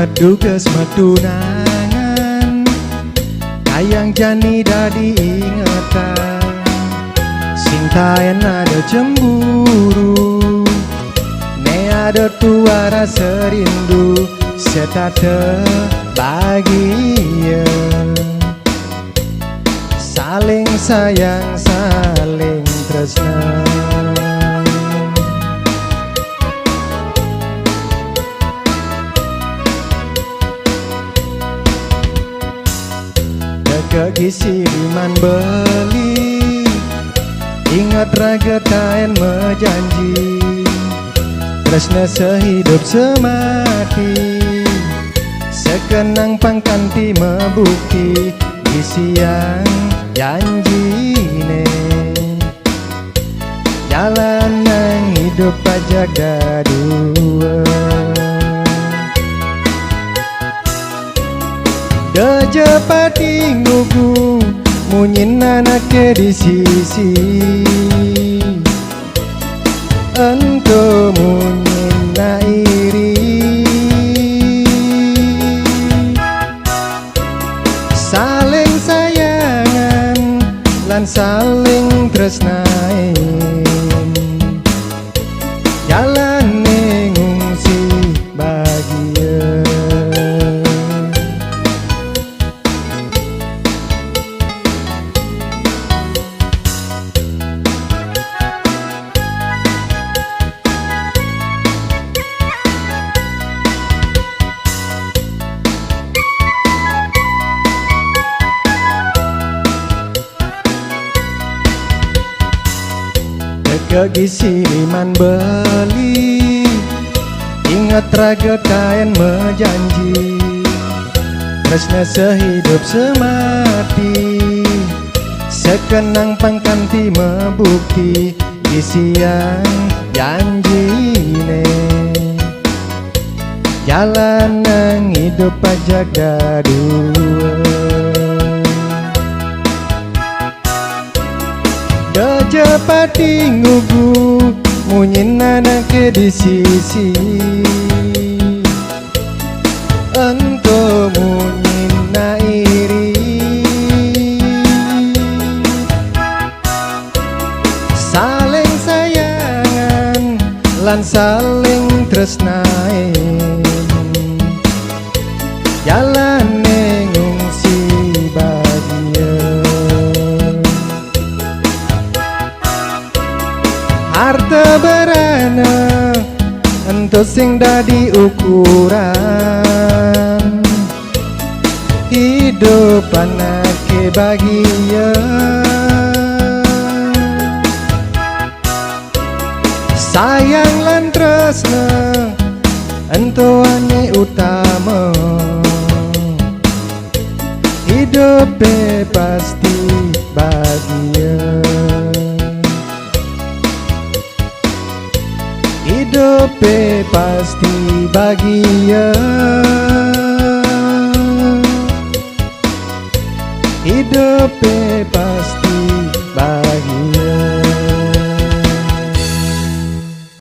Meduges medunangan kayang jani dadi ingetan sing taen ada cemburu ne ada tua rasa rindu setate bahagia saling sayang saling tresna kegisi liman beli ingat raga taen mejanji tresna sehidup semati sekenang pangkanti membukti isi yang janjine jalan yang hidup pajak dua Dejepati ngugu munyin anake di sisi ento munyin na iri saling sayangan lan saling tresnain jalan ngungsi bahagia kegisi liman beli ingat raga taen mejanji tresna sehidup semati sekenang pangkanti membukti isi yang janjine jalan nang hidup pajak dua Dejepati ngugu munyin anake di sisi ento munyin na iri saling sayangan lan saling tresnain jalan ngungsi bahagia harta berana ento sing dadi ukuran hidup anake bahagia sayang lan tresna ento ane utama hidup pasti bahagia hidup pasti bahagia hidup pasti